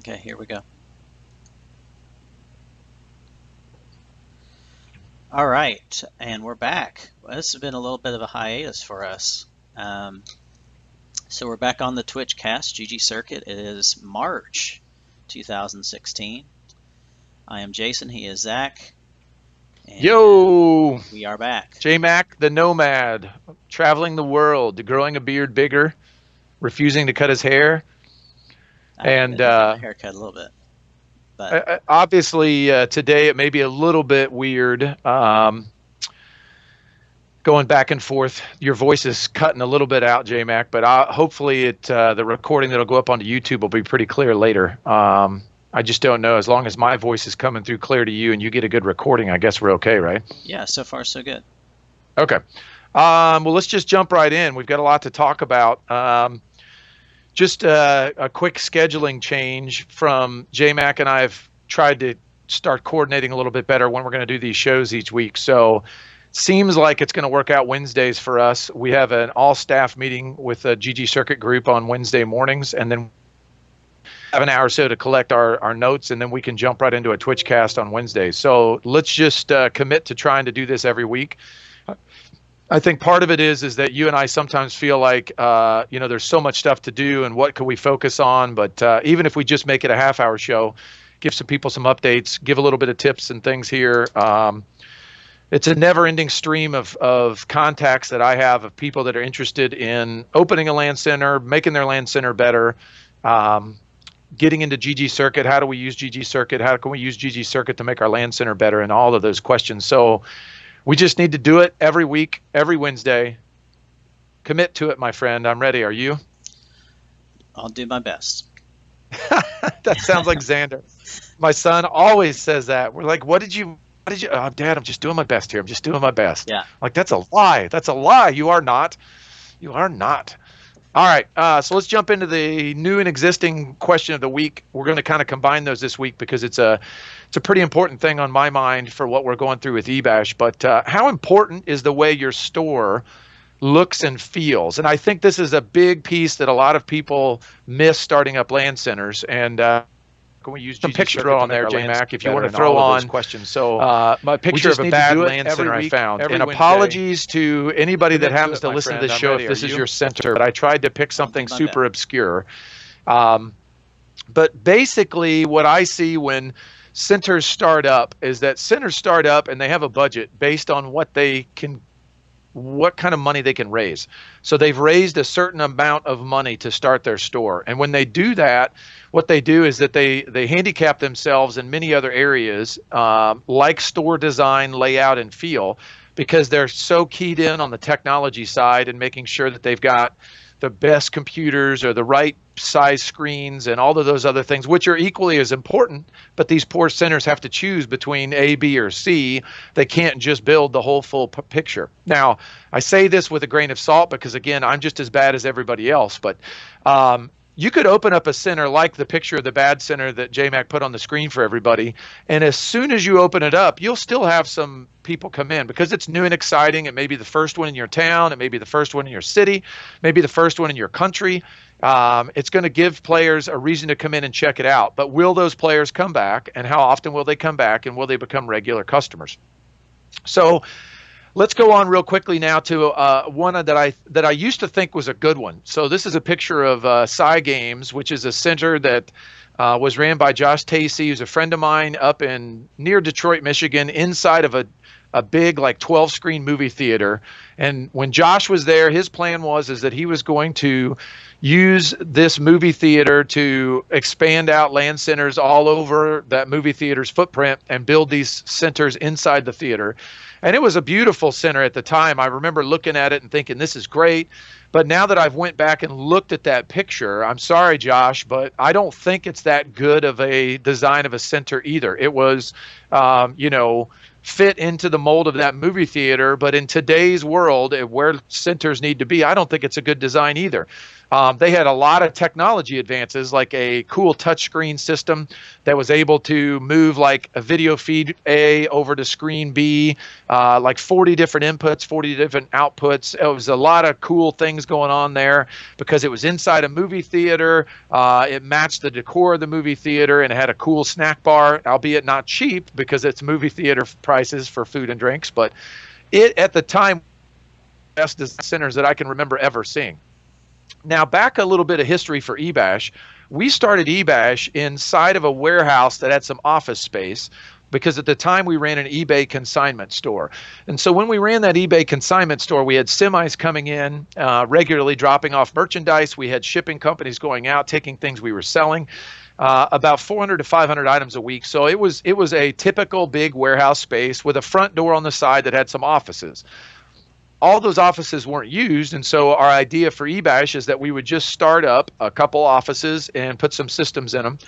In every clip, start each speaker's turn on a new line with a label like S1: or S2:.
S1: Okay, here we go. All right, and we're back. Well, this has been a little bit of a hiatus for us. So we're back on the Twitch cast, ggCircuit. It is March 2016. I am Jason, he is Zach. And
S2: Yo!
S1: We are back.
S2: J-Mac, the nomad, traveling the world, growing a beard bigger, refusing to cut his hair.
S1: And a haircut a little bit. But
S2: obviously, today it may be a little bit weird. Going back and forth, your voice is cutting a little bit out, J-Mac, but hopefully the recording that'll go up onto YouTube will be pretty clear later. I just don't know. As long as my voice is coming through clear to you and you get a good recording, I guess we're okay, right?
S1: Yeah, so far so good.
S2: Okay. Well, let's just jump right in. We've got a lot to talk about. Just a quick scheduling change from J-Mac, and I've tried to start coordinating a little bit better when we're going to do these shows each week. So seems like it's going to work out Wednesdays for us. We have an all-staff meeting with a ggCircuit group on Wednesday mornings, and then have an hour or so to collect our notes, and then we can jump right into a Twitch cast on Wednesdays. So let's just commit to trying to do this every week. I think part of it is that you and I sometimes feel like, there's so much stuff to do and what can we focus on? But even if we just make it a half-hour show, give some people some updates, give a little bit of tips and things here. It's a never-ending stream of contacts that I have of people that are interested in opening a LAN center, making their LAN center better, getting into ggCircuit. How do we use ggCircuit? How can we use ggCircuit to make our LAN center better? And all of those questions. So we just need to do it every week, every Wednesday. Commit to it, my friend. I'm ready. Are you?
S1: I'll do my best.
S2: That sounds like Xander. My son always says that. We're like, what did you? Oh, Dad, I'm just doing my best here. I'm just doing my best.
S1: Yeah.
S2: Like, that's a lie. That's a lie. You are not. You are not. All right. So let's jump into the new and existing question of the week. We're going to kind of combine those this week because it's a pretty important thing on my mind for what we're going through with eBash. But how important is the way your store looks and feels? And I think this is a big piece that a lot of people miss starting up LAN centers. And can we use some picture on there, J-Mac, if you want to throw on questions? So my picture of a bad LAN center I found. And apologies to anybody that happens to listen to this show if this is your center, but I tried to pick something super obscure. But basically what I see when centers start up is that centers start up and they have a budget based on what kind of money they can raise. So they've raised a certain amount of money to start their store. And when they do that, what they do is that they handicap themselves in many other areas, like store design, layout, and feel, because they're so keyed in on the technology side and making sure that they've got the best computers or the right size screens and all of those other things, which are equally as important. But these poor centers have to choose between A, B, or C. They can't just build the whole full picture. Now, I say this with a grain of salt because, again, I'm just as bad as everybody else. But you could open up a center like the picture of the bad center that J-Mac put on the screen for everybody. And as soon as you open it up, you'll still have some people come in because it's new and exciting. It may be the first one in your town. It may be the first one in your city, maybe the first one in your country. It's going to give players a reason to come in and check it out. But will those players come back? And how often will they come back? And will they become regular customers? So let's go on real quickly now to one that I used to think was a good one. So this is a picture of Psy Games, which is a center that was ran by Josh Tacey, who's a friend of mine up in near Detroit, Michigan, inside of a big like 12-screen movie theater. And when Josh was there, his plan was that he was going to use this movie theater to expand out LAN centers all over that movie theater's footprint and build these centers inside the theater. And it was a beautiful center at the time. I remember looking at it and thinking, this is great. But now that I've went back and looked at that picture, I'm sorry, Josh, but I don't think it's that good of a design of a center either. It was, fit into the mold of that movie theater. But in today's world, where centers need to be, I don't think it's a good design either. They had a lot of technology advances, like a cool touchscreen system that was able to move like a video feed A over to screen B, like 40 different inputs, 40 different outputs. It was a lot of cool things going on there because it was inside a movie theater. It matched the decor of the movie theater, and it had a cool snack bar, albeit not cheap because it's movie theater prices for food and drinks. But it, at the time, best centers that I can remember ever seeing. Now, back a little bit of history for eBash. We started eBash inside of a warehouse that had some office space because at the time we ran an eBay consignment store. And so when we ran that eBay consignment store, we had semis coming in regularly dropping off merchandise. We had shipping companies going out, taking things we were selling, about 400 to 500 items a week. So it was a typical big warehouse space with a front door on the side that had some offices. All those offices weren't used, and so our idea for eBash is that we would just start up a couple offices and put some systems in them.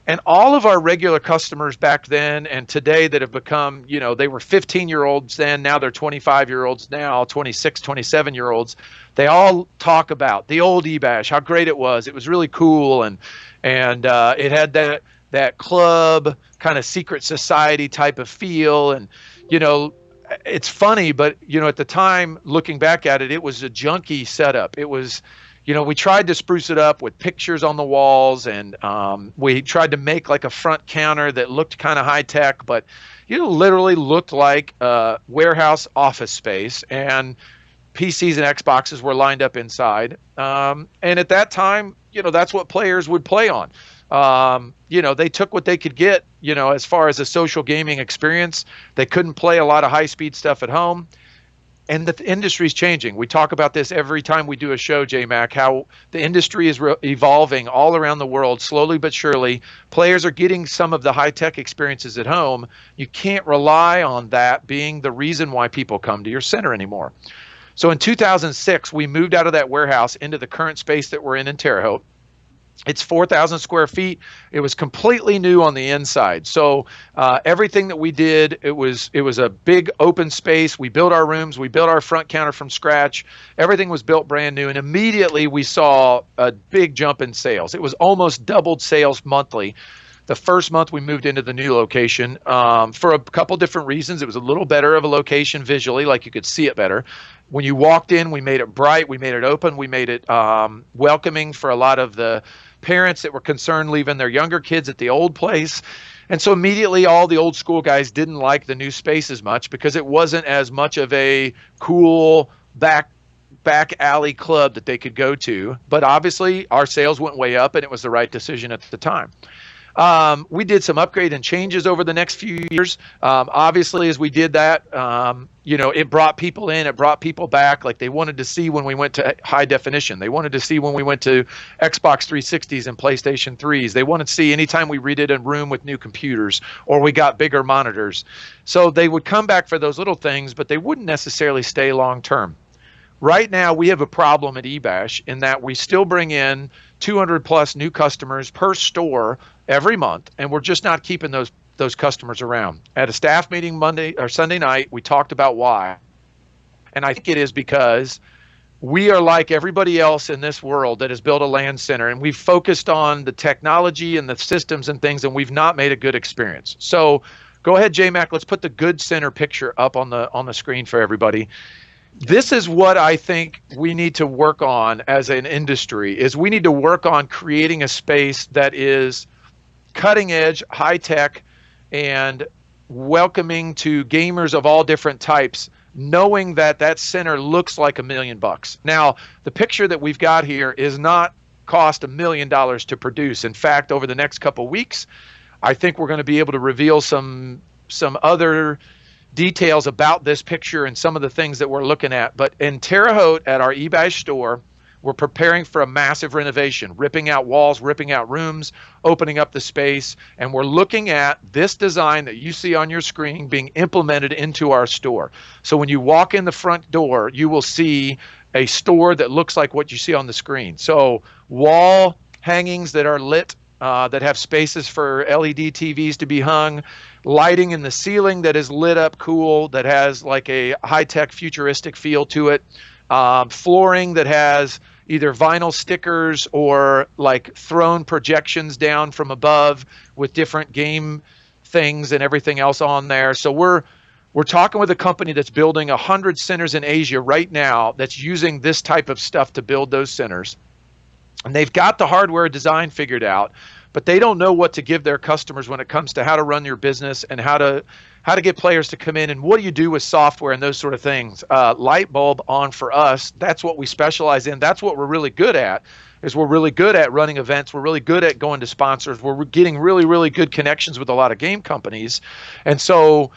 S2: And all of our regular customers back then and today that have become, they were 15-year-olds then, now they're 25-year-olds now, 26, 27-year-olds. They all talk about the old eBash, how great it was. It was really cool, and it had that club kind of secret society type of feel, and it's funny, but at the time, looking back at it, it was a junky setup. It was, we tried to spruce it up with pictures on the walls, and we tried to make like a front counter that looked kind of high tech, but literally looked like a warehouse office space, and PCs and Xboxes were lined up inside. And at that time, that's what players would play on. They took what they could get, as far as a social gaming experience. They couldn't play a lot of high-speed stuff at home. And the industry's changing. We talk about this every time we do a show, J-Mac, how the industry is evolving all around the world, slowly but surely. Players are getting some of the high-tech experiences at home. You can't rely on that being the reason why people come to your center anymore. So in 2006, we moved out of that warehouse into the current space that we're in Terre Haute. It's 4,000 square feet. It was completely new on the inside. So everything that we did, it was a big open space. We built our rooms. We built our front counter from scratch. Everything was built brand new. And immediately we saw a big jump in sales. It was almost doubled sales monthly. The first month we moved into the new location for a couple different reasons. It was a little better of a location visually, like you could see it better. When you walked in, we made it bright, we made it open, we made it welcoming for a lot of the parents that were concerned leaving their younger kids at the old place. And so immediately all the old school guys didn't like the new space as much because it wasn't as much of a cool back alley club that they could go to. But obviously our sales went way up and it was the right decision at the time. We did some upgrade and changes over the next few years. Obviously, as we did that, it brought people in, it brought people back. Like they wanted to see when we went to high definition. They wanted to see when we went to Xbox 360s and PlayStation 3s. They wanted to see anytime we redid a room with new computers or we got bigger monitors. So they would come back for those little things, but they wouldn't necessarily stay long term. Right now, we have a problem at eBash in that we still bring in 200 plus new customers per store every month, and we're just not keeping those customers around. At a staff meeting Monday or Sunday night, we talked about why. And I think it is because we are like everybody else in this world that has built a LAN center, and we've focused on the technology and the systems and things, and we've not made a good experience. So go ahead, J-Mac, let's put the good center picture up on the screen for everybody. This is what I think we need to work on as an industry, is we need to work on creating a space that is cutting edge, high tech, and welcoming to gamers of all different types, knowing that that center looks like $1 million. Now, the picture that we've got here is not cost $1 million to produce. In fact, over the next couple weeks, I think we're going to be able to reveal some other details about this picture and some of the things that we're looking at. But in Terre Haute at our eBash store, we're preparing for a massive renovation, ripping out walls, ripping out rooms, opening up the space, and we're looking at this design that you see on your screen being implemented into our store. So when you walk in the front door, you will see a store that looks like what you see on the screen. So wall hangings that are lit, that have spaces for LED TVs to be hung, lighting in the ceiling that is lit up cool, that has like a high-tech futuristic feel to it, flooring that has either vinyl stickers or like thrown projections down from above with different game things and everything else on there. So we're talking with a company that's building 100 centers in Asia right now that's using this type of stuff to build those centers. And they've got the hardware design figured out, but they don't know what to give their customers when it comes to how to run your business and how to get players to come in and what do you do with software and those sort of things. Light bulb on for us. That's what we specialize in. That's what we're really good at. Is we're really good at running events. We're really good at going to sponsors. We're getting really, really good connections with a lot of game companies. And so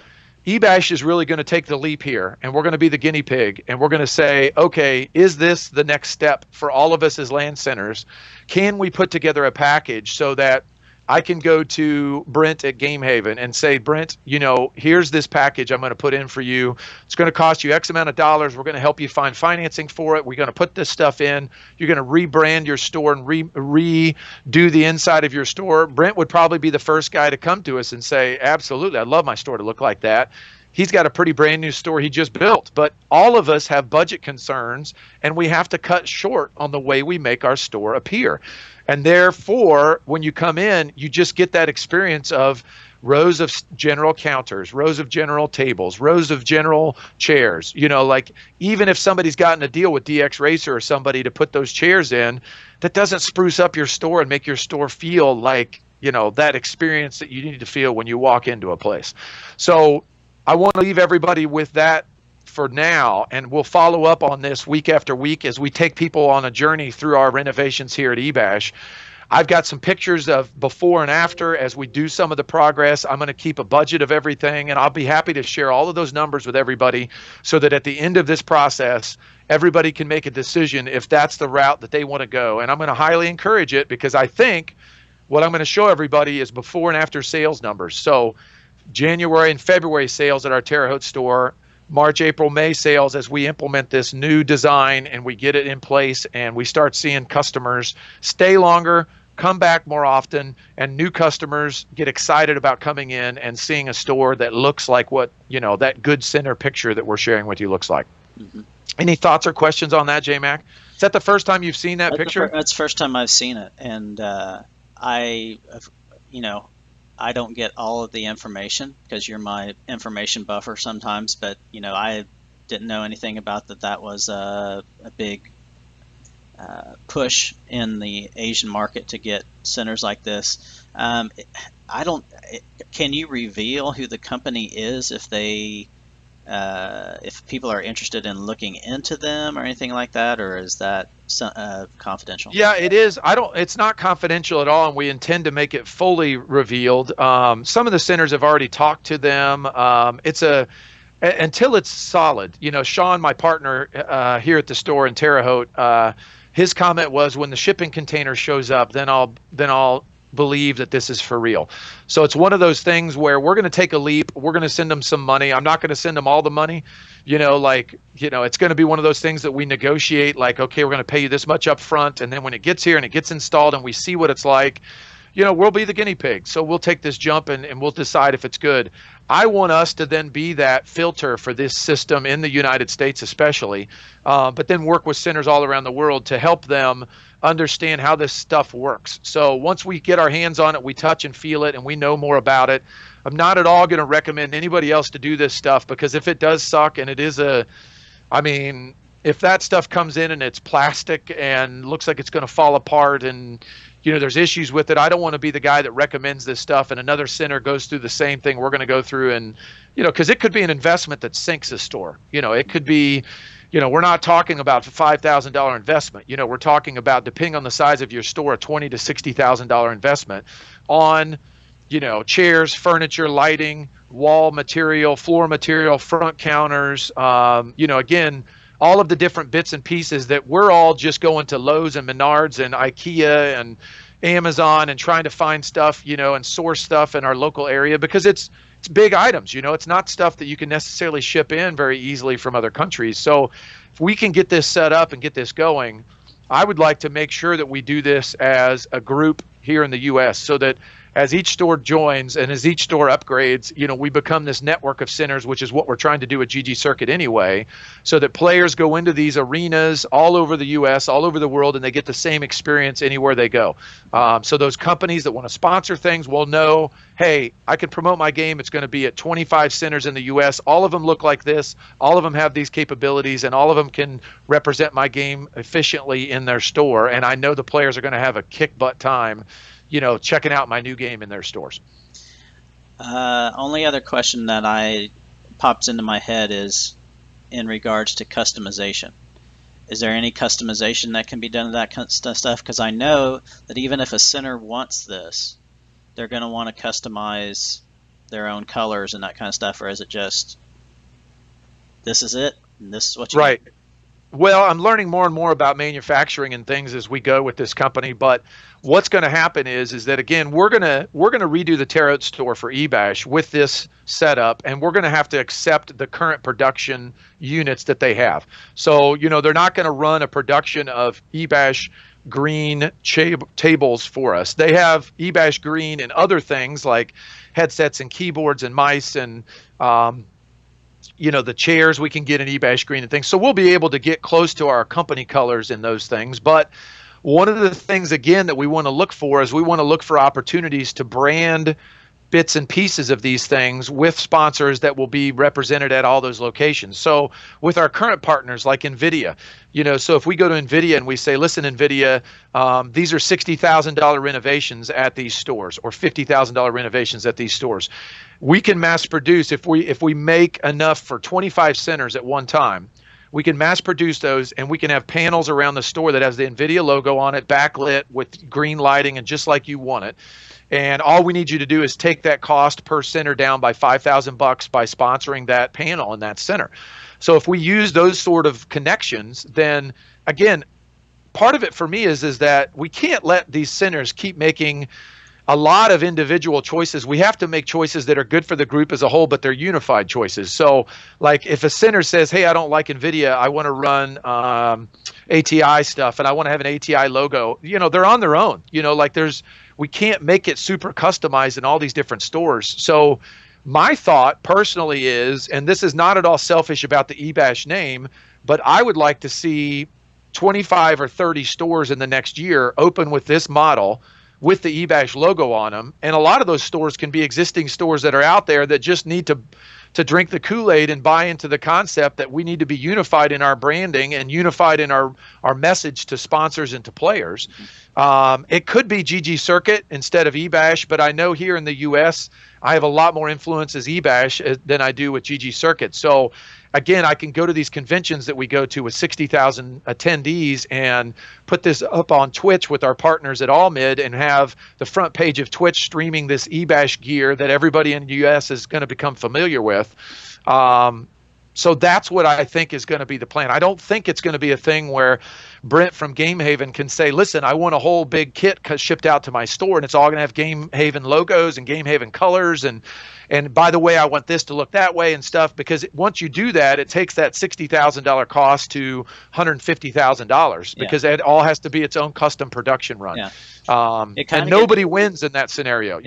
S2: eBash is really going to take the leap here, and we're going to be the guinea pig, and we're going to say, okay, is this the next step for all of us as LAN centers? Can we put together a package so that I can go to Brent at Gamehaven and say, Brent, here's this package I'm going to put in for you. It's going to cost you X amount of dollars. We're going to help you find financing for it. We're going to put this stuff in. You're going to rebrand your store and redo the inside of your store. Brent would probably be the first guy to come to us and say, absolutely, I'd love my store to look like that. He's got a pretty brand new store he just built, but all of us have budget concerns and we have to cut short on the way we make our store appear. And therefore, when you come in, you just get that experience of rows of general counters, rows of general tables, rows of general chairs. Like even if somebody's gotten a deal with DX Racer or somebody to put those chairs in, that doesn't spruce up your store and make your store feel like, that experience that you need to feel when you walk into a place. So I want to leave everybody with that for now, and we'll follow up on this week after week as we take people on a journey through our renovations here at eBash. I've got some pictures of before and after as we do some of the progress. I'm going to keep a budget of everything, and I'll be happy to share all of those numbers with everybody so that at the end of this process, everybody can make a decision if that's the route that they want to go. And I'm going to highly encourage it because I think what I'm going to show everybody is before and after sales numbers. So January and February sales at our Terre Haute store, March, April, May sales as we implement this new design and we get it in place and we start seeing customers stay longer, come back more often, and new customers get excited about coming in and seeing a store that looks like what, that good center picture that we're sharing with you looks like. Mm-hmm. Any thoughts or questions on that, J-Mac? Is that the first time you've seen that picture?
S1: That's the first time I've seen it. And I don't get all of the information because you're my information buffer sometimes, but I didn't know anything about that. That was a big push in the Asian market to get centers like this. Can you reveal who the company is if people are interested in looking into them or anything like that, or is that confidential?
S2: Yeah, it is. It's not confidential at all, and we intend to make it fully revealed. Some of the centers have already talked to them. Until it's solid. Sean, my partner here at the store in Terre Haute, his comment was, when the shipping container shows up, then I'll believe that this is for real. So it's one of those things where we're going to take a leap. We're going to send them some money. I'm not going to send them all the money. It's going to be one of those things that we negotiate, like, okay, we're going to pay you this much up front. And then when it gets here and it gets installed and we see what it's like, we'll be the guinea pig. So we'll take this jump and we'll decide if it's good. I want us to then be that filter for this system in the United States especially, but then work with centers all around the world to help them understand how this stuff works. So once we get our hands on it, we touch and feel it, and we know more about it. I'm not at all going to recommend anybody else to do this stuff, because if it does suck and it is if that stuff comes in and it's plastic and looks like it's going to fall apart and there's issues with it, I don't want to be the guy that recommends this stuff and another center goes through the same thing we're going to go through, and because it could be an investment that sinks a store. It could be, we're not talking about a $5,000 investment. We're talking about, depending on the size of your store, a $20,000 to $60,000 investment on chairs, furniture, lighting, wall material, floor material, front counters, again, all of the different bits and pieces that we're all just going to Lowe's and Menards and IKEA and Amazon and trying to find stuff, and source stuff in our local area, because it's big items, it's not stuff that you can necessarily ship in very easily from other countries. So if we can get this set up and get this going, I would like to make sure that we do this as a group here in the U.S. so that as each store joins and as each store upgrades, we become this network of centers, which is what we're trying to do at ggCircuit anyway, so that players go into these arenas all over the US, all over the world, and they get the same experience anywhere they go. So those companies that want to sponsor things will know, hey, I can promote my game. It's going to be at 25 centers in the US. All of them look like this. All of them have these capabilities, and all of them can represent my game efficiently in their store. And I know the players are going to have a kick butt time, checking out my new game in their stores.
S1: Only other question that pops into my head is in regards to customization. Is there any customization that can be done to that kind of stuff? Because I know that even if a center wants this, they're going to want to customize their own colors and that kind of stuff, or is it just, this is it, and this is what you
S2: right? Well, I'm learning more and more about manufacturing and things as we go with this company. But what's going to happen is that, again, we're gonna redo the Terre Haute store for eBash with this setup, and we're going to have to accept the current production units that they have. So they're not going to run a production of eBash green tables for us. They have eBash green and other things like headsets and keyboards and mice and the chairs we can get in eBash green and things. So we'll be able to get close to our company colors in those things. But one of the things, again, that we want to look for is we want to look for opportunities to brand bits and pieces of these things with sponsors that will be represented at all those locations. So with our current partners like NVIDIA, so if we go to NVIDIA and we say, listen, NVIDIA, these are $60,000 renovations at these stores or $50,000 renovations at these stores. We can mass produce, if we make enough for 25 centers at one time, we can mass produce those, and we can have panels around the store that has the NVIDIA logo on it, backlit with green lighting and just like you want it. And all we need you to do is take that cost per center down by $5,000 by sponsoring that panel in that center. So if we use those sort of connections, then again, part of it for me is that we can't let these centers keep making a lot of individual choices. We have to make choices that are good for the group as a whole, but they're unified choices. So like if a center says, hey, I don't like NVIDIA, I want to run ATI stuff and I want to have an ATI logo, they're on their own. We can't make it super customized in all these different stores. So my thought personally is, and this is not at all selfish about the eBash name, but I would like to see 25 or 30 stores in the next year open with this model with the eBash logo on them. And a lot of those stores can be existing stores that are out there that just need to drink the Kool-Aid and buy into the concept that we need to be unified in our branding and unified in our message to sponsors and to players. It could be ggCircuit instead of eBash, but I know here in the US, I have a lot more influence as eBash than I do with ggCircuit. So again, I can go to these conventions that we go to with 60,000 attendees and put this up on Twitch with our partners at AllMid and have the front page of Twitch streaming this eBash gear that everybody in the US is going to become familiar with. So that's what I think is going to be the plan. I don't think it's going to be a thing where Brent from Game Haven can say, listen, I want a whole big kit shipped out to my store, and it's all going to have Game Haven logos and Game Haven colors. And by the way, I want this to look that way and stuff, because once you do that, it takes that $60,000 cost to $150,000 because it all has to be its own custom production run.
S1: Yeah.
S2: And nobody wins in that scenario.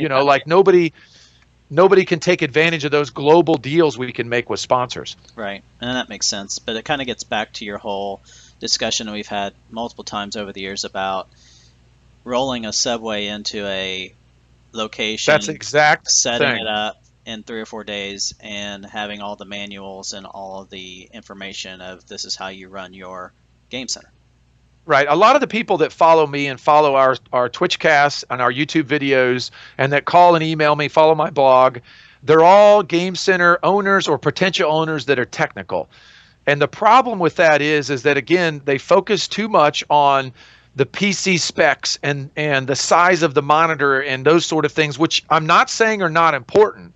S2: Nobody can take advantage of those global deals we can make with sponsors.
S1: Right, and that makes sense. But it kind of gets back to your whole discussion we've had multiple times over the years about rolling a subway into a location.
S2: That's exact
S1: setting
S2: thing.
S1: It up in 3 or 4 days and having all the manuals and all of the information of this is how you run your game center.
S2: Right. A lot of the people that follow me and follow our Twitch casts and our YouTube videos and that call and email me, follow my blog, they're all game center owners or potential owners that are technical. And the problem with that is that, again, they focus too much on the PC specs and the size of the monitor and those sort of things, which I'm not saying are not important.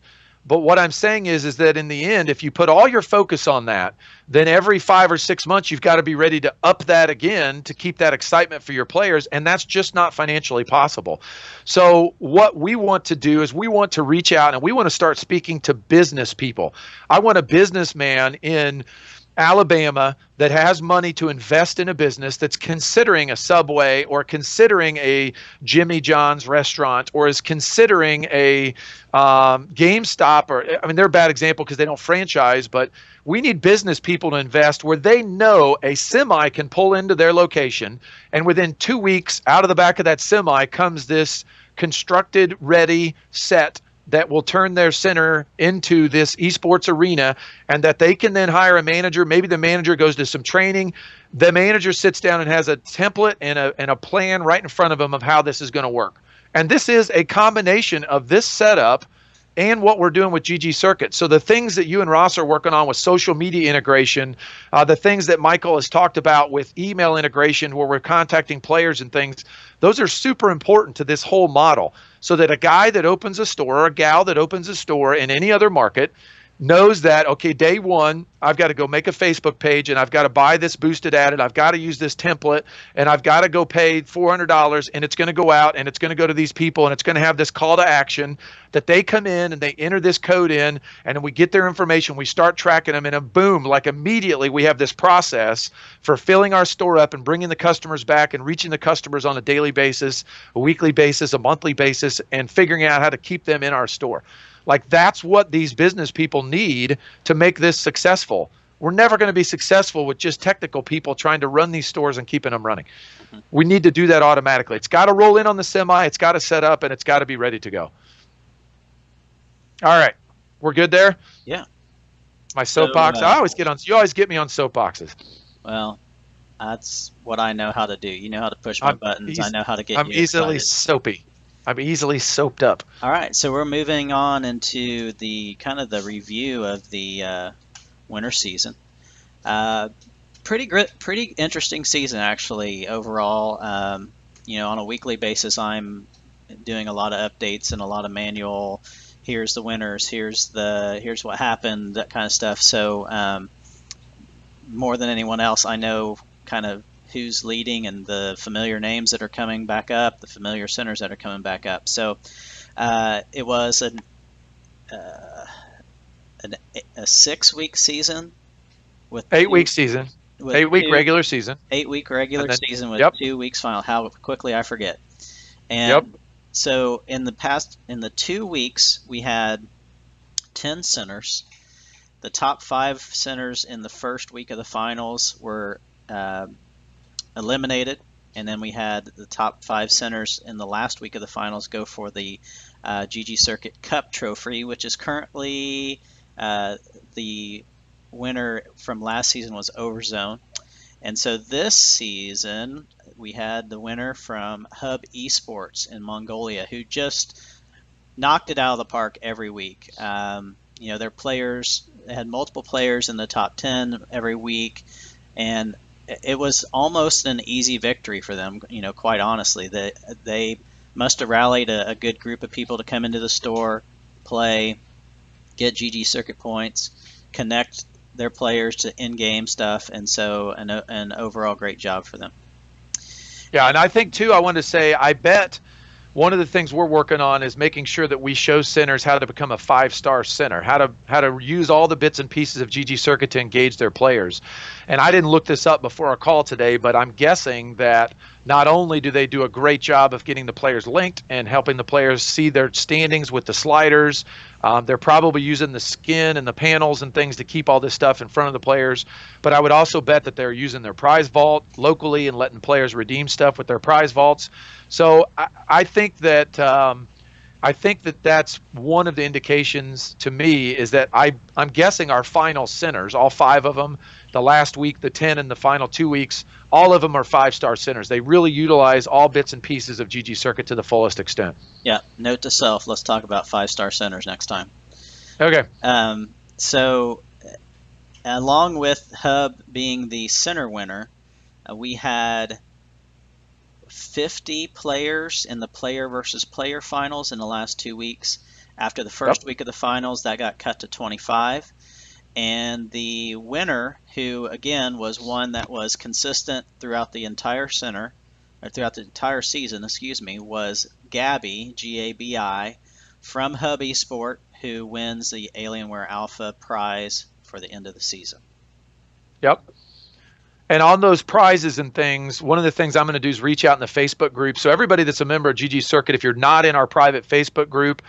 S2: But what I'm saying is that in the end, if you put all your focus on that, then every 5 or 6 months, you've got to be ready to up that again to keep that excitement for your players. And that's just not financially possible. So what we want to do is we want to reach out and we want to start speaking to business people. I want a businessman in Alabama that has money to invest in a business that's considering a Subway or considering a Jimmy John's restaurant or is considering a GameStop, or I mean, they're a bad example because they don't franchise, but we need business people to invest where they know a semi can pull into their location, and within 2 weeks, out of the back of that semi comes this constructed, ready set that will turn their center into this esports arena, and that they can then hire a manager. Maybe the manager goes to some training. The manager sits down and has a template and a plan right in front of them of how this is going to work. And this is a combination of this setup and what we're doing with ggCircuit. So the things that you and Ross are working on with social media integration, the things that Michael has talked about with email integration where we're contacting players and things, those are super important to this whole model. So that a guy that opens a store or a gal that opens a store in any other market knows that, okay, day one, I've got to go make a Facebook page and I've got to buy this boosted ad and I've got to use this template and I've got to go pay $400 and it's going to go out and it's going to go to these people and it's going to have this call to action that they come in and they enter this code in and then we get their information, we start tracking them, and boom, like immediately we have this process for filling our store up and bringing the customers back and reaching the customers on a daily basis, a weekly basis, a monthly basis, and figuring out how to keep them in our store. Like, that's what these business people need to make this successful. We're never going to be successful with just technical people trying to run these stores and keeping them running. We need to do that automatically. It's got to roll in on the semi, it's got to set up, and it's got to be ready to go. All right. We're good there?
S1: Yeah.
S2: My soapbox.
S1: So,
S2: you always get me on soapboxes.
S1: Well, that's what I know how to do. You know how to push my buttons. I know how to get
S2: I'm
S1: you
S2: easily
S1: excited.
S2: soapy. I'm easily soaped up.
S1: All right, so we're moving on into the kind of the review of the winter season. Pretty interesting season actually overall. On a weekly basis, I'm doing a lot of updates and a lot of manual. Here's the winners. Here's what happened. That kind of stuff. So more than anyone else, I know kind of who's leading and the familiar names that are coming back up, the familiar centers that are coming back up. So it was a 6-week season with
S2: 8-week season, 8-week regular season,
S1: 8-week regular season with 2 weeks final. How quickly I forget. And so in the 2 weeks we had 10 centers. The top 5 centers in the first week of the finals were eliminated, and then we had the top 5 centers in the last week of the finals go for the ggCircuit Cup Trophy, which is currently the winner from last season was Overzone. And so this season we had the winner from Hub Esports in Mongolia, who just knocked it out of the park every week. Their players, they had multiple players in the top 10 every week, and it was almost an easy victory for them, quite honestly. They must have rallied a good group of people to come into the store, play, get ggCircuit points, connect their players to in-game stuff, and so an overall great job for them.
S2: Yeah, and I think, too, I want to say, I bet one of the things we're working on is making sure that we show centers how to become a 5-star center, how to use all the bits and pieces of ggCircuit to engage their players. And I didn't look this up before our call today, but I'm guessing that not only do they do a great job of getting the players linked and helping the players see their standings with the sliders, they're probably using the skin and the panels and things to keep all this stuff in front of the players. But I would also bet that they're using their prize vault locally and letting players redeem stuff with their prize vaults. So I think that that's one of the indications to me is that I'm guessing our final centers, all 5 of them, the last week, the 10 and the final 2 weeks, all of them are 5-star centers. They really utilize all bits and pieces of ggCircuit to the fullest extent.
S1: Yeah, note to self, let's talk about 5-star centers next time.
S2: Okay.
S1: So along with Hub being the center winner, we had 50 players in the player versus player finals in the last 2 weeks. After the first week of the finals, that got cut to 25. And the winner, who again was one that was consistent throughout the entire season, was Gabby, Gabi, from Hub Esport, who wins the Alienware Alpha prize for the end of the season.
S2: Yep. And on those prizes and things, one of the things I'm going to do is reach out in the Facebook group. So everybody that's a member of ggCircuit, if you're not in our private Facebook group,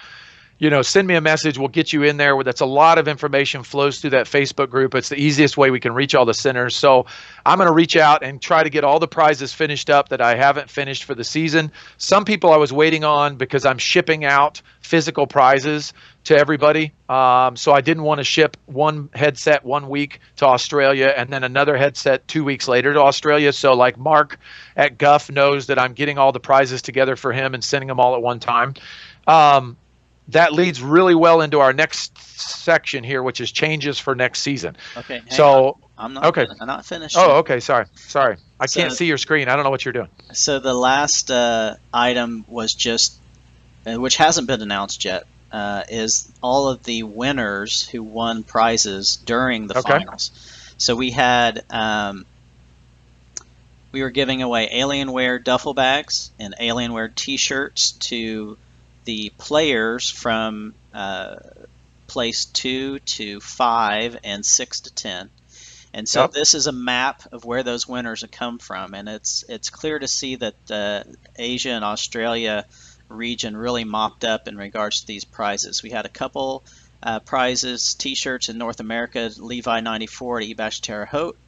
S2: send me a message. We'll get you in there. That's a lot of information flows through that Facebook group. It's the easiest way we can reach all the centers. So I'm going to reach out and try to get all the prizes finished up that I haven't finished for the season. Some people I was waiting on because I'm shipping out physical prizes to everybody. So I didn't want to ship one headset 1 week to Australia and then another headset 2 weeks later to Australia. So like Mark at Guff knows that I'm getting all the prizes together for him and sending them all at one time. That leads really well into our next section here, which is changes for next season.
S1: Okay.
S2: So
S1: I'm not.
S2: Okay.
S1: I'm not finished.
S2: Oh, okay. Sorry. I can't see your screen. I don't know what you're doing.
S1: So the last item was just, which hasn't been announced yet, is all of the winners who won prizes during the finals. So we had, we were giving away Alienware duffel bags and Alienware T-shirts to the players from place 2 to 5 and 6 to 10. And so this is a map of where those winners have come from, and it's clear to see that Asia and Australia region really mopped up in regards to these prizes. We had a couple prizes, T-shirts in North America, Levi 94 to Ebash Terre Haute,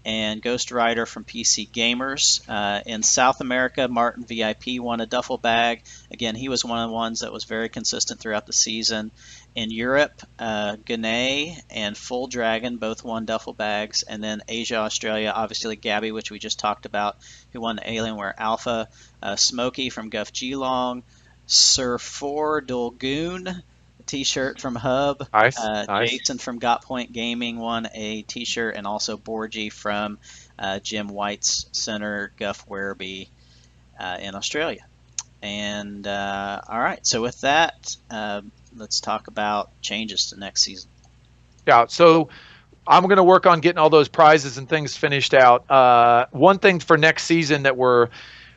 S1: and Ghost Rider from PC Gamers. In South America, Martin VIP won a duffel bag. Again, he was one of the ones that was very consistent throughout the season. In Europe, Gane and Full Dragon both won duffel bags. And then Asia, Australia, obviously Gabby, which we just talked about, who won the Alienware Alpha. Smokey from Guff Geelong. Sir 4 Dolgoon T-shirt from Hub.
S2: Nice.
S1: Jason from Got Point Gaming won a T-shirt, and also Borgie from Jim White's Center Guff Werribee in Australia. And all right, so with that, let's talk about changes to next season.
S2: Yeah, so I'm going to work on getting all those prizes and things finished out. One thing for next season that we're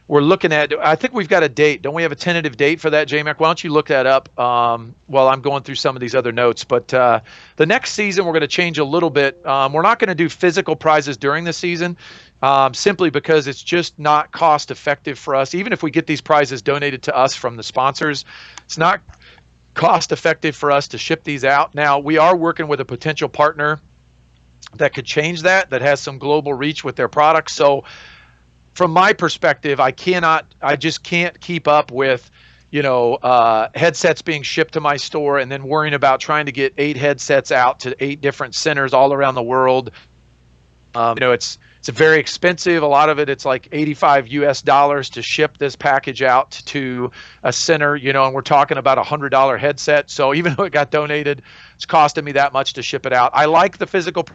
S2: looking at, I think we've got a date. Don't we have a tentative date for that, J-Mac? Why don't you look that up while I'm going through some of these other notes. But the next season, we're going to change a little bit. We're not going to do physical prizes during the season simply because it's just not cost effective for us. Even if we get these prizes donated to us from the sponsors, it's not cost effective for us to ship these out. Now, we are working with a potential partner that could change that has some global reach with their products. So from my perspective, I just can't keep up with, headsets being shipped to my store and then worrying about trying to get 8 headsets out to 8 different centers all around the world. It's very expensive. A lot of it's like $85 US to ship this package out to a center, and we're talking about $100 headset. So even though it got donated, it's costing me that much to ship it out. I like the physical.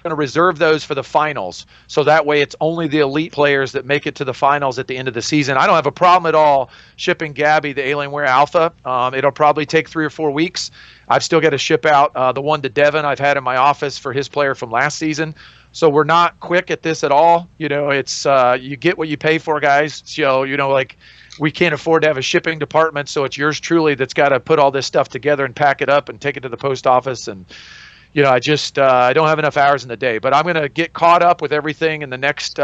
S2: Going to reserve those for the finals, so that way it's only the elite players that make it to the finals at the end of the season. I don't have a problem at all shipping Gabby the Alienware Alpha. It'll probably take 3 or 4 weeks. I've still got to ship out the one to Devin I've had in my office for his player from last season. So we're not quick at this at all. It's you get what you pay for, guys. So we can't afford to have a shipping department, so it's yours truly that's got to put all this stuff together and pack it up and take it to the post office. And I don't have enough hours in the day, but I'm going to get caught up with everything in the next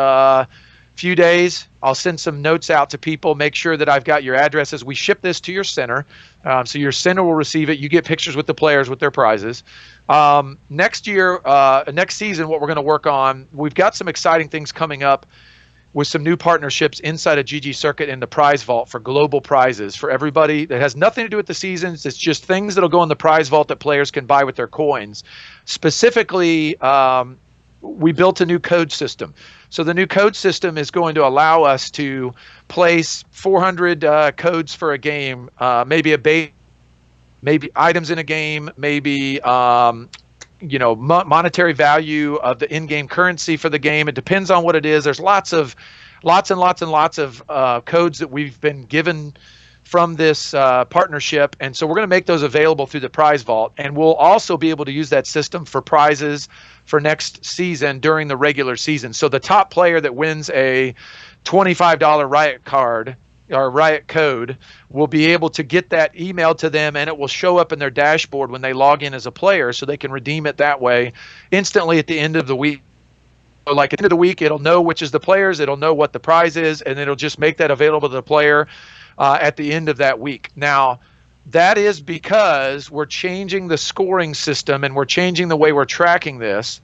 S2: few days. I'll send some notes out to people, make sure that I've got your addresses. We ship this to your center, so your center will receive it. You get pictures with the players with their prizes. Next season, what we're going to work on, we've got some exciting things coming up with some new partnerships inside of ggCircuit in the prize vault for global prizes for everybody. That has nothing to do with the seasons. It's just things that'll go in the prize vault that players can buy with their coins. Specifically, we built a new code system. So the new code system is going to allow us to place 400 codes for a game, maybe items in a game, maybe monetary value of the in-game currency for the game. It depends on what it is. There's lots and lots of codes that we've been given from this partnership, and so we're going to make those available through the prize vault, and we'll also be able to use that system for prizes for next season during the regular season. So the top player that wins a $25 Riot card or Riot Code will be able to get that email to them, and it will show up in their dashboard when they log in as a player, so they can redeem it that way instantly at the end of the week. So like at the end of the week, it'll know which is the players, it'll know what the prize is, and it'll just make that available to the player at the end of that week. Now, that is because we're changing the scoring system and we're changing the way we're tracking this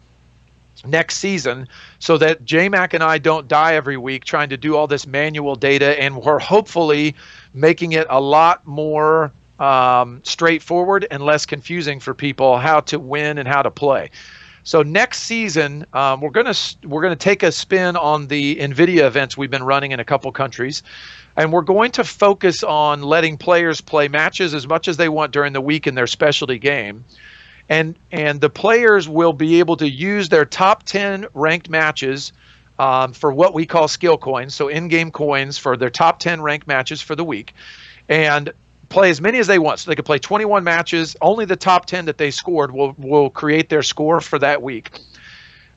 S2: next season, so that JMac and I don't die every week trying to do all this manual data, and we're hopefully making it a lot more straightforward and less confusing for people how to win and how to play. So next season, we're gonna take a spin on the NVIDIA events we've been running in a couple countries, and we're going to focus on letting players play matches as much as they want during the week in their specialty game. And the players will be able to use their top 10 ranked matches for what we call skill coins, so in-game coins for their top 10 ranked matches for the week, and play as many as they want. So they could play 21 matches. Only the top 10 that they scored will create their score for that week.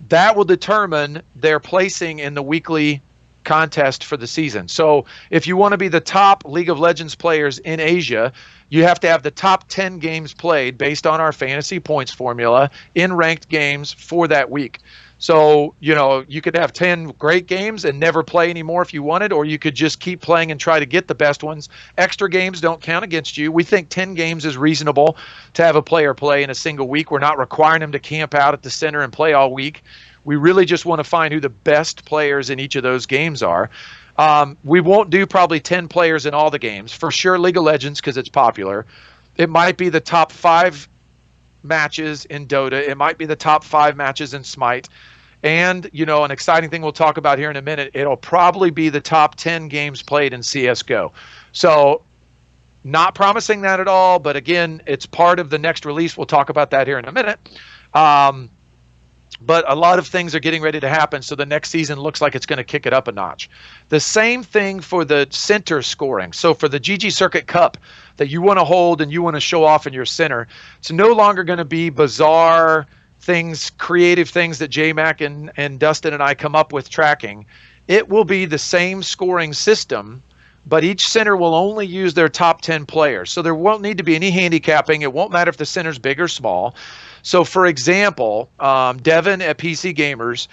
S2: That will determine their placing in the weekly contest for the season. So if you want to be the top League of Legends players in Asia, you have to have the top 10 games played based on our fantasy points formula in ranked games for that week. So, you could have 10 great games and never play anymore if you wanted, or you could just keep playing and try to get the best ones. Extra games don't count against you. We think 10 games is reasonable to have a player play in a single week. We're not requiring them to camp out at the center and play all week. We really just want to find who the best players in each of those games are. We won't do probably 10 players in all the games. For sure, League of Legends, because it's popular. It might be the top 5 matches in Dota. It might be the top 5 matches in Smite. And, an exciting thing we'll talk about here in a minute, it'll probably be the top 10 games played in CSGO. So, not promising that at all, but again, it's part of the next release. We'll talk about that here in a minute. But a lot of things are getting ready to happen, so the next season looks like it's going to kick it up a notch. The same thing for the center scoring. So for the ggCircuit Cup that you want to hold and you want to show off in your center, it's no longer going to be bizarre things, creative things that JMac and Dustin and I come up with tracking. It will be the same scoring system, but each center will only use their top 10 players. So there won't need to be any handicapping. It won't matter if the center's big or small. So, for example, Devin at PC Gamers,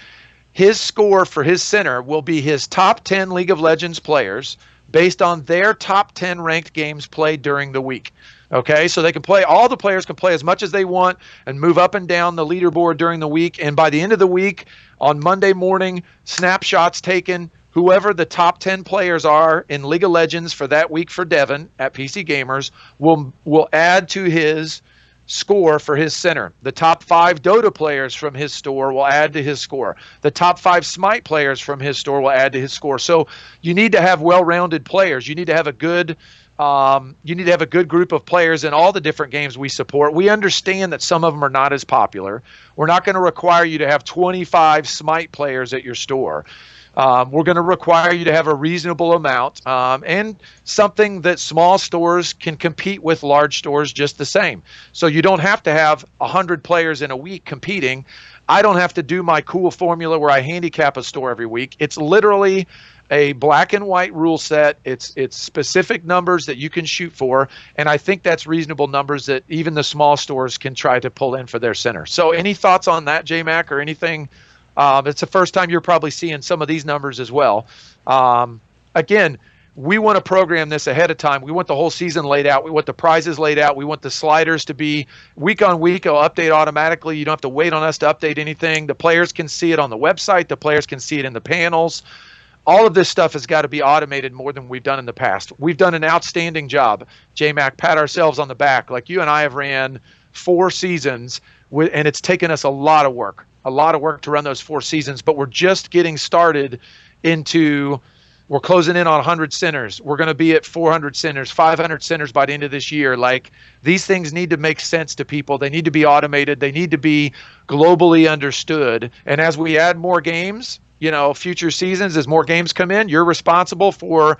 S2: his score for his center will be his top 10 League of Legends players based on their top 10 ranked games played during the week. Okay, so they can play, all the players can play as much as they want and move up and down the leaderboard during the week. And by the end of the week, on Monday morning, snapshots taken, whoever the top 10 players are in League of Legends for that week for Devin at PC Gamers will add to his score for his center. The top 5 Dota players from his store will add to his score. The top 5 Smite players from his store will add to his score. So you need to have well-rounded players. You need to have a good group of players in all the different games we support. We understand that some of them are not as popular. We're not going to require you to have 25 Smite players at your store. We're going to require you to have a reasonable amount and something that small stores can compete with large stores just the same. So you don't have to have 100 players in a week competing. I don't have to do my cool formula where I handicap a store every week. It's literally a black and white rule set. It's specific numbers that you can shoot for, and I think that's reasonable numbers that even the small stores can try to pull in for their center. So any thoughts on that, JMac, or anything? It's the first time you're probably seeing some of these numbers as well. Again, we want to program this ahead of time. We want the whole season laid out. We want the prizes laid out. We want the sliders to be week on week. It'll update automatically. You don't have to wait on us to update anything. The players can see it on the website. The players can see it in the panels. All of this stuff has got to be automated more than we've done in the past. We've done an outstanding job. JMac, pat ourselves on the back. Like you and I have ran 4 seasons, and it's taken us a lot of work to run those 4 seasons, but we're just getting started we're closing in on 100 centers. We're going to be at 400 centers, 500 centers by the end of this year. Like, these things need to make sense to people. They need to be automated. They need to be globally understood. And as we add more games, future seasons, as more games come in, you're responsible for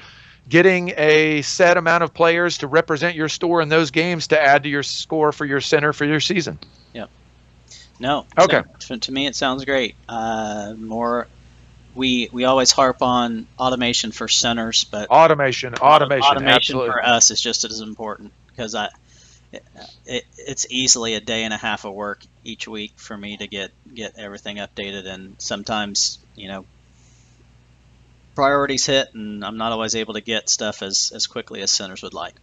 S2: getting a set amount of players to represent your store in those games to add to your score for your center for your season.
S1: Yep. No.
S2: Okay.
S1: So, to me, it sounds great. we always harp on automation for centers, but
S2: Automation,
S1: automation
S2: absolutely.
S1: for us is just as important because it's easily a day and a half of work each week for me to get everything updated, and sometimes priorities hit, and I'm not always able to get stuff as quickly as centers would like.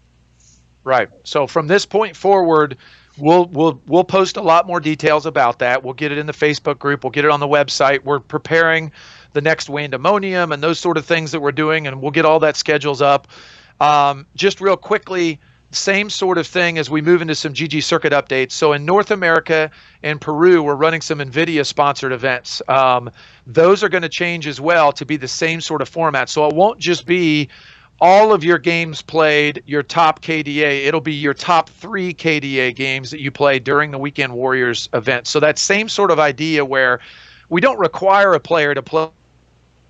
S2: Right. So from this point forward, we'll post a lot more details about that. We'll get it in the Facebook group. We'll get it on the website. We're preparing the next Wandemonium and those sort of things that we're doing, and we'll get all that schedules up. Just real quickly, same sort of thing as we move into some ggCircuit updates. So in North America and Peru, we're running some NVIDIA sponsored events. Those are going to change as well to be the same sort of format. So it won't just be all of your games played, your top KDA. It'll be your top 3 KDA games that you play during the Weekend Warriors event. So that same sort of idea where we don't require a player to play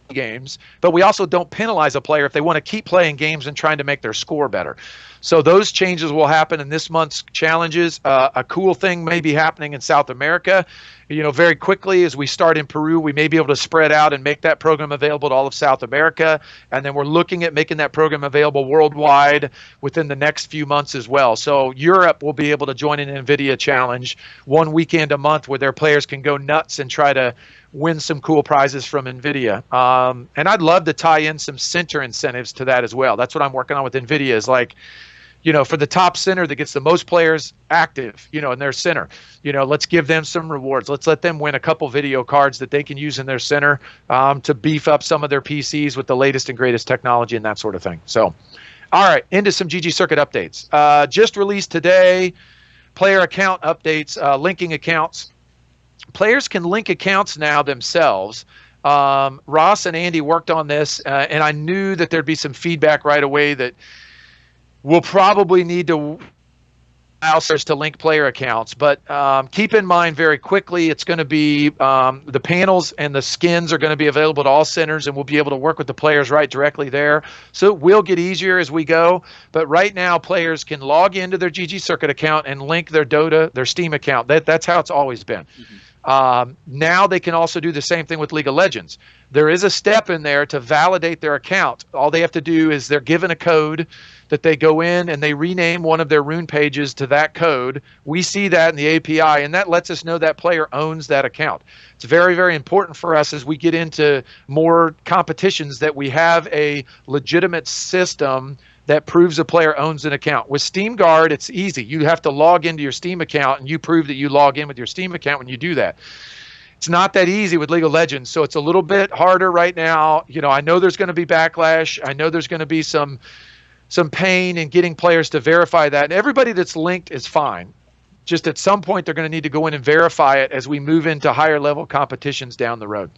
S2: games, but we also don't penalize a player if they want to keep playing games and trying to make their score better. So those changes will happen in this month's challenges. A cool thing may be happening in South America. Very quickly as we start in Peru, we may be able to spread out and make that program available to all of South America. And then we're looking at making that program available worldwide within the next few months as well. So Europe will be able to join an NVIDIA challenge one weekend a month where their players can go nuts and try to win some cool prizes from NVIDIA. And I'd love to tie in some center incentives to that as well. That's what I'm working on with NVIDIA is like, for the top center that gets the most players active, in their center, let's give them some rewards. Let's let them win a couple video cards that they can use in their center to beef up some of their PCs with the latest and greatest technology and that sort of thing. So, all right, into some ggCircuit updates. Just released today, player account updates, linking accounts. Players can link accounts now themselves. Ross and Andy worked on this, and I knew that there'd be some feedback right away that we'll probably need to allow us to link player accounts. But keep in mind very quickly, it's going to be the panels and the skins are going to be available to all centers, and we'll be able to work with the players right directly there. So it will get easier as we go. But right now, players can log into their ggCircuit account and link their Dota, their Steam account. That's how it's always been. Now they can also do the same thing with League of Legends. There is a step in there to validate their account. All they have to do is they're given a code that they go in and they rename one of their rune pages to that code. We see that in the API, and that lets us know that player owns that account. It's very, very important for us as we get into more competitions that we have a legitimate system that proves a player owns an account. With Steam Guard, it's easy. You have to log into your Steam account, and you prove that you log in with your Steam account when you do that. It's not that easy with League of Legends, so it's a little bit harder right now. I know there's going to be backlash. I know there's going to be some pain in getting players to verify that. And everybody that's linked is fine. Just at some point, they're going to need to go in and verify it as we move into higher level competitions down the road.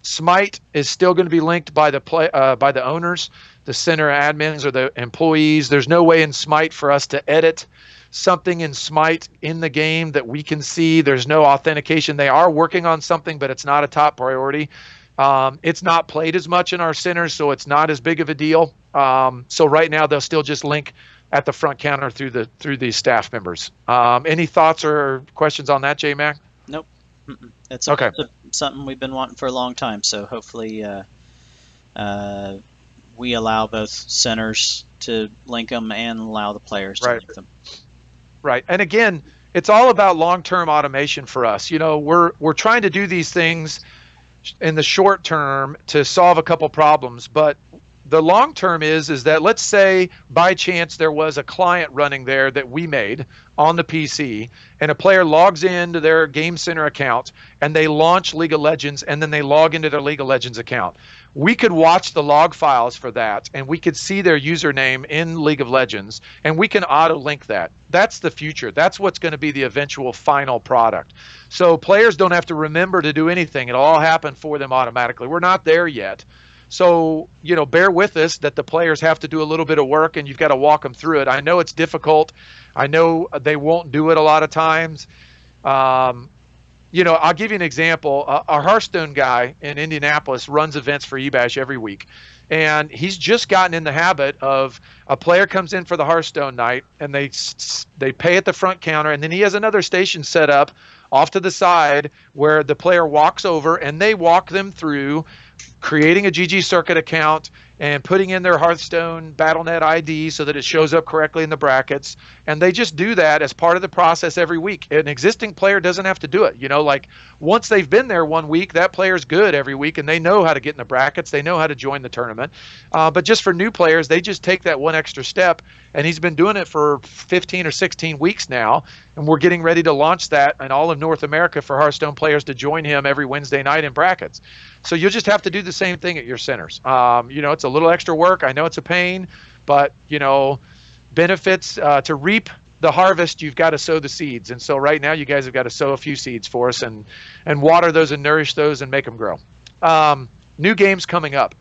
S2: Smite is still going to be linked by the owners, the center admins, or the employees. There's no way in Smite for us to edit something in Smite in the game that we can see. There's no authentication. They are working on something, but it's not a top priority. It's not played as much in our centers, so it's not as big of a deal. So right now they'll still just link at the front counter through these staff members. Any thoughts or questions on that, J-Mac?
S1: Nope. It's
S2: okay.
S1: Something we've been wanting for a long time. So hopefully we allow both centers to link them and allow the players to link them.
S2: Right. And again, it's all about long-term automation for us. We're trying to do these things in the short term to solve a couple problems, but the long term is that let's say by chance there was a client running there that we made on the PC, and a player logs into their Game Center account and they launch League of Legends, and then they log into their League of Legends account. We could watch the log files for that, and we could see their username in League of Legends, and we can auto link that. That's the future. That's what's going to be the eventual final product. So players don't have to remember to do anything. It'll all happen for them automatically. We're not there yet. So, bear with us that the players have to do a little bit of work, and you've got to walk them through it. I know it's difficult. I know they won't do it a lot of times. I'll give you an example. Our Hearthstone guy in Indianapolis runs events for eBash every week. And he's just gotten in the habit of a player comes in for the Hearthstone night and they pay at the front counter, and then he has another station set up off to the side where the player walks over and they walk them through creating a ggCircuit account and putting in their Hearthstone Battle.net ID so that it shows up correctly in the brackets. And they just do that as part of the process every week. An existing player doesn't have to do it. Like once they've been there 1 week, that player's good every week and they know how to get in the brackets. They know how to join the tournament. But just for new players, they just take that one extra step. And he's been doing it for 15 or 16 weeks now. And we're getting ready to launch that in all of North America for Hearthstone players to join him every Wednesday night in brackets. So you'll just have to do the same thing at your centers. It's a little extra work. I know it's a pain, but, benefits to reap the harvest, you've got to sow the seeds. And so right now you guys have got to sow a few seeds for us and water those and nourish those and make them grow. New games coming up.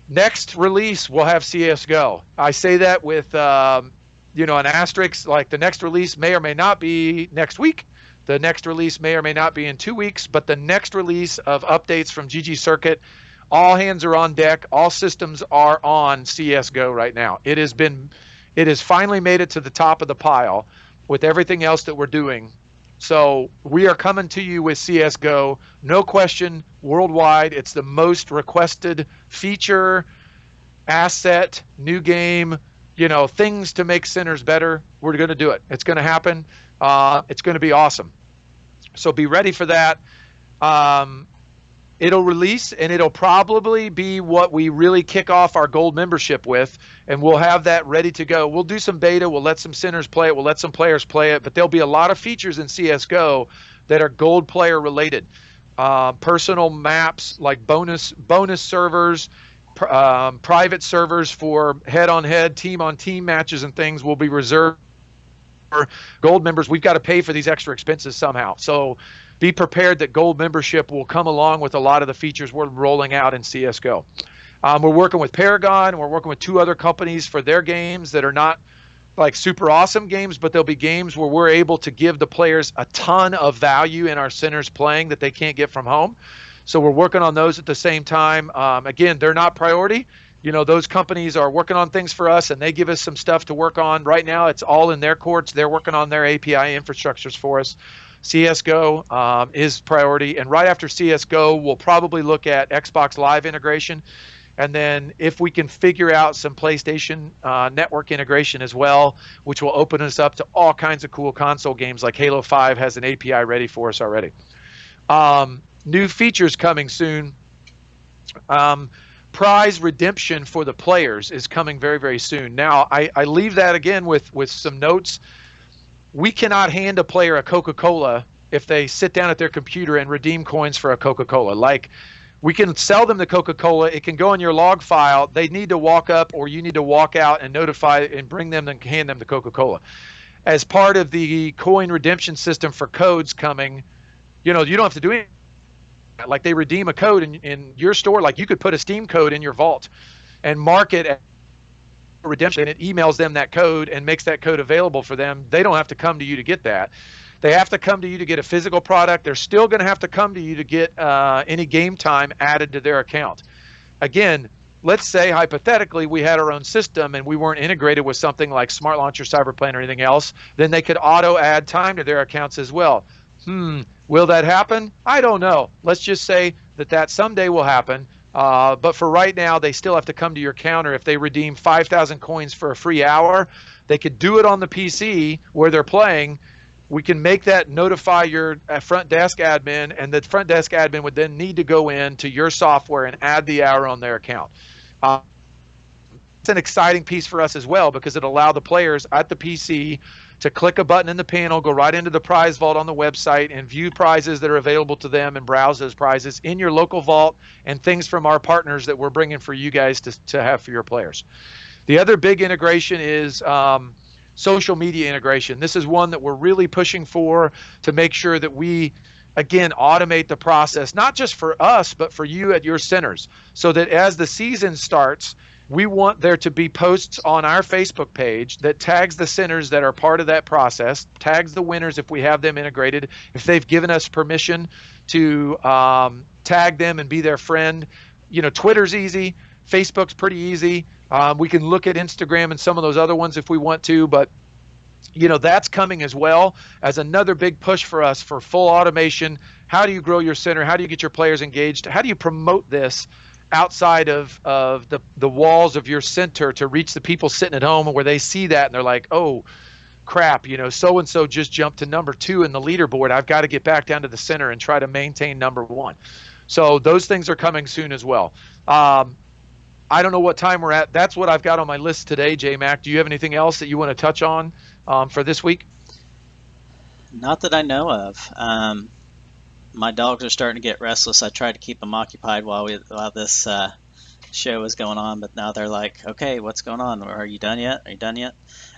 S2: Next release, we'll have CSGO. I say that with, an asterisk, like the next release may or may not be next week. The next release may or may not be in 2 weeks, but the next release of updates from ggCircuit, all hands are on deck. All systems are on CSGO right now. It has finally made it to the top of the pile with everything else that we're doing. So we are coming to you with CSGO, no question, worldwide. It's the most requested feature, asset, new game, things to make centers better. We're going to do it. It's going to happen. It's going to be awesome. So be ready for that. It'll release, and it'll probably be what we really kick off our gold membership with, and we'll have that ready to go. We'll do some beta. We'll let some centers play it. We'll let some players play it, but there'll be a lot of features in CSGO that are gold player related. Personal maps like bonus servers, private servers for head-on-head, team-on-team matches and things will be reserved for gold members. We've got to pay for these extra expenses somehow. So be prepared that gold membership will come along with a lot of the features we're rolling out in CSGO. We're working with Paragon, and we're working with 2 other companies for their games that are not like super awesome games, but they'll be games where we're able to give the players a ton of value in our centers playing that they can't get from home. So we're working on those at the same time. Again, they're not priority. Those companies are working on things for us, and they give us some stuff to work on. Right now, it's all in their courts. They're working on their API infrastructures for us. CSGO is priority. And right after CSGO, we'll probably look at Xbox Live integration. And then if we can figure out some PlayStation network integration as well, which will open us up to all kinds of cool console games, like Halo 5 has an API ready for us already. New features coming soon. Prize redemption for the players is coming very, very soon. Now, I leave that again with some notes. We cannot hand a player a Coca-Cola if they sit down at their computer and redeem coins for a Coca-Cola. Like, we can sell them the Coca-Cola. It can go in your log file. They need to walk up, or you need to walk out and notify and bring them and hand them the Coca-Cola. As part of the coin redemption system for codes coming, you don't have to do anything. Like, they redeem a code in your store. Like, you could put a Steam code in your vault and mark it as redemption, and it emails them that code and makes that code available for them. They don't have to come to you to get that. They have to come to you to get a physical product. They're still going to have to come to you to get any game time added to their account. Again, let's say hypothetically we had our own system and we weren't integrated with something like Smart Launcher, Cyberplane, or anything else, then they could auto add time to their accounts as well. Will that happen? I don't know. Let's just say that someday will happen. But for right now, they still have to come to your counter. If they redeem 5,000 coins for a free hour, they could do it on the PC where they're playing. We can make that notify your front desk admin, and the front desk admin would then need to go into your software and add the hour on their account. It's an exciting piece for us as well, because it allows the players at the PC to click a button in the panel, go right into the prize vault on the website, and view prizes that are available to them and browse those prizes in your local vault and things from our partners that we're bringing for you guys to have for your players. The other big integration is social media integration. This is one that we're really pushing for to make sure that we, again, automate the process, not just for us, but for you at your centers, so that as the season starts, we want there to be posts on our Facebook page that tags the centers that are part of that process, tags the winners if we have them integrated, if they've given us permission to tag them and be their friend. Twitter's easy. Facebook's pretty easy. We can look at Instagram and some of those other ones if we want to, but that's coming as well as another big push for us for full automation. How do you grow your center? How do you get your players engaged? How do you promote this outside of the walls of your center to reach the people sitting at home where they see that and they're like, oh, crap, so-and-so just jumped to number 2 in the leaderboard. I've got to get back down to the center and try to maintain number 1. So those things are coming soon as well. I don't know what time we're at. That's what I've got on my list today, J-Mac. Do you have anything else that you want to touch on for this week?
S1: Not that I know of. My dogs are starting to get restless. I tried to keep them occupied while this show was going on, but now they're like, okay, what's going on? Are you done yet? Are you done yet?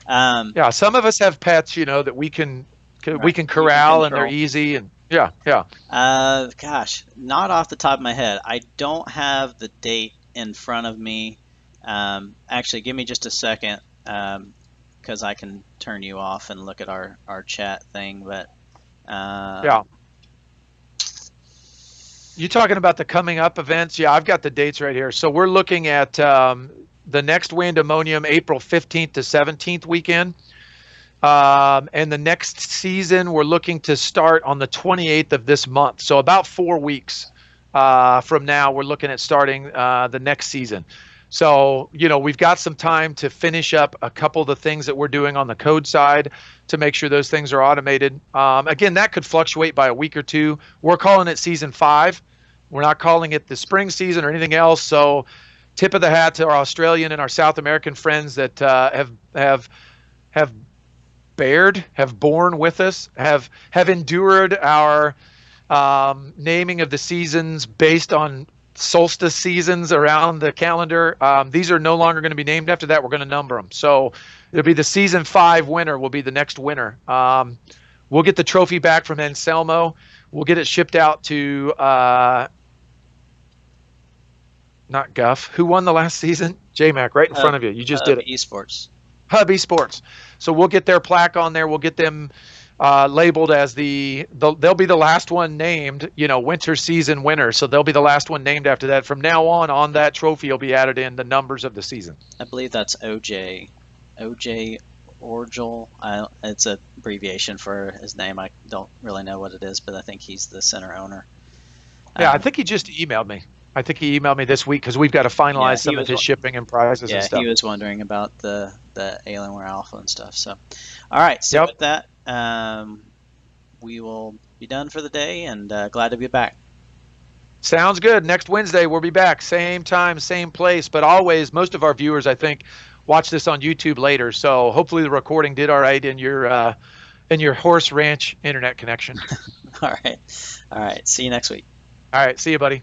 S2: Yeah, some of us have pets, that we can corral and they're easy. And yeah.
S1: Gosh, not off the top of my head. I don't have the date in front of me. Actually, give me just a second, because I can turn you off and look at our chat thing. But
S2: yeah. You talking about the coming up events? Yeah, I've got the dates right here. So we're looking at the next Wandemonium, April 15th to 17th weekend. And the next season, we're looking to start on the 28th of this month. So about 4 weeks from now, we're looking at starting the next season. So, we've got some time to finish up a couple of the things that we're doing on the code side to make sure those things are automated. Again, that could fluctuate by a week or two. We're calling it season 5. We're not calling it the spring season or anything else. So tip of the hat to our Australian and our South American friends that have borne with us, have endured our naming of the seasons based on solstice seasons around the calendar. These are no longer going to be named after that. We're going to number them. So it'll be the season 5 winner will be the next winner. We'll get the trophy back from Anselmo. We'll get it shipped out to not Guff. Who won the last season? J-Mac, right in front of you. You just did it.
S1: Esports.
S2: Hub Esports. So we'll get their plaque on there. We'll get them labeled as they'll be the last one named, winter season winner. So they'll be the last one named after that. From now on that trophy will be added in the numbers of the season.
S1: I believe that's OJ Orgel. It's an abbreviation for his name. I don't really know what it is, but I think he's the center owner.
S2: Yeah, I think he just emailed me. I think he emailed me this week because we've got to finalize some of his shipping and prizes and stuff.
S1: Yeah, he was wondering about the Alienware Alpha and stuff. So, all right. So with that, we will be done for the day, and glad to be back.
S2: Sounds good. Next Wednesday, we'll be back. Same time, same place. But always, most of our viewers, I think, watch this on YouTube later. So hopefully the recording did all right in your horse ranch internet connection.
S1: All right. See you next week.
S2: All right. See you, buddy.